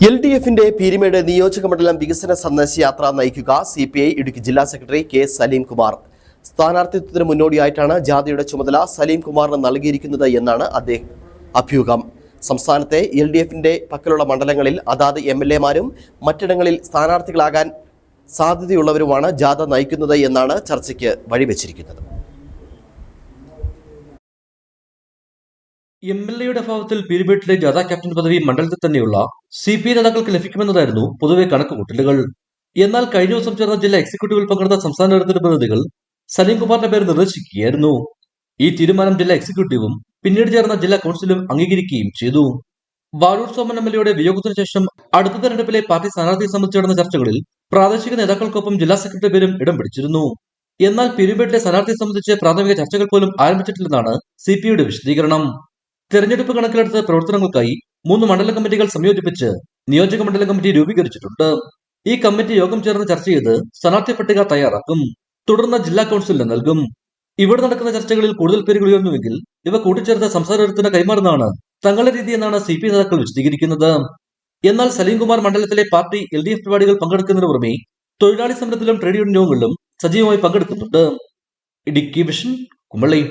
LDFിന്റെ പീരിമേട് നിയോജക മണ്ഡലം വികസന സന്ദർശയാത്ര നയിക്കുക CPI ഇടുക്കി ജില്ലാ സെക്രട്ടറി K സലീം കുമാർ. സ്ഥാനാർത്ഥിത്വത്തിന് മുന്നോടിയായിട്ടാണ് ജാഥയുടെ ചുമതല സലീം കുമാറിന് നൽകിയിരിക്കുന്നത് എന്നാണ് അഭ്യൂഹം. സംസ്ഥാനത്തെ LDFിന്റെ പക്കലുള്ള മണ്ഡലങ്ങളിൽ അതാത് MLAമാരും മറ്റിടങ്ങളിൽ സ്ഥാനാർത്ഥികളാകാൻ സാധ്യതയുള്ളവരുമാണ് ജാഥ നയിക്കുന്നത് എന്നാണ് ചർച്ചയ്ക്ക് വഴിവെച്ചിരിക്കുന്നത്. MLAയുടെ അഭാവത്തിൽ പീരുമേട്ടിലെ ജാഥ ക്യാപ്റ്റൻ പദവി മണ്ഡലത്തിൽ തന്നെയുള്ള CPI നേതാക്കൾക്ക് ലഭിക്കുമെന്നതായിരുന്നു പൊതുവെ കണക്കുകൂട്ടലുകൾ. എന്നാൽ കഴിഞ്ഞ ദിവസം ചേർന്ന ജില്ലാ എക്സിക്യൂട്ടീവിൽ പങ്കെടുത്ത സംസ്ഥാന നേതൃത്വ പ്രതിനിധികൾ സലീം കുമാറിന്റെ പേര് നിർദ്ദേശിക്കുകയായിരുന്നു. ഈ തീരുമാനം ജില്ലാ എക്സിക്യൂട്ടീവും പിന്നീട് ചേർന്ന ജില്ലാ കൗൺസിലും അംഗീകരിക്കുകയും ചെയ്തു. വാഴൂർ സോമൻ MLAയുടെ വിയോഗത്തിന് ശേഷം അടുത്ത തെരഞ്ഞെടുപ്പിലെ പാർട്ടി സ്ഥാനാർത്ഥിയെ സംബന്ധിച്ച് നടന്ന ചർച്ചകളിൽ പ്രാദേശിക നേതാക്കൾക്കൊപ്പം ജില്ലാ സെക്രട്ടറി പേരും ഇടം പിടിച്ചിരുന്നു. എന്നാൽ പീരുമേട്ടിലെ സ്ഥാനാർത്ഥിയെ സംബന്ധിച്ച് പ്രാഥമിക ചർച്ചകൾ പോലും ആരംഭിച്ചിട്ടില്ലെന്നാണ് CPIയുടെ വിശദീകരണം. തെരഞ്ഞെടുപ്പ് കണക്കിലെടുത്ത പ്രവർത്തനങ്ങൾക്കായി 3 മണ്ഡലം കമ്മിറ്റികൾ സംയോജിപ്പിച്ച് നിയോജക മണ്ഡലം കമ്മിറ്റി രൂപീകരിച്ചിട്ടുണ്ട്. ഈ കമ്മിറ്റി യോഗം ചേർന്ന് ചർച്ച ചെയ്ത് സ്ഥാനാർത്ഥി പട്ടിക തയ്യാറാക്കും. തുടർന്ന് ജില്ലാ കൗൺസിലിന് നൽകും. ഇവിടെ നടക്കുന്ന ചർച്ചകളിൽ കൂടുതൽ പേരുകൾ ഉയർന്നുവെങ്കിൽ ഇവ കൂട്ടിച്ചേർത്ത് സംസ്ഥാന നേതൃത്വത്തിന് കൈമാറുന്നതാണ് തങ്ങളുടെ രീതി എന്നാണ് CPI നേതാക്കൾ വിശദീകരിക്കുന്നത്. എന്നാൽ സലീം കുമാർ മണ്ഡലത്തിലെ പാർട്ടി LDF പരിപാടികൾ പങ്കെടുക്കുന്നതിന് പുറമെ തൊഴിലാളി സമരത്തിലും ട്രേഡ് യൂണിയൻ യോഗങ്ങളിലും സജീവമായി പങ്കെടുക്കുന്നുണ്ട്. ഇടുക്കി വിഷൻ, കുമളി.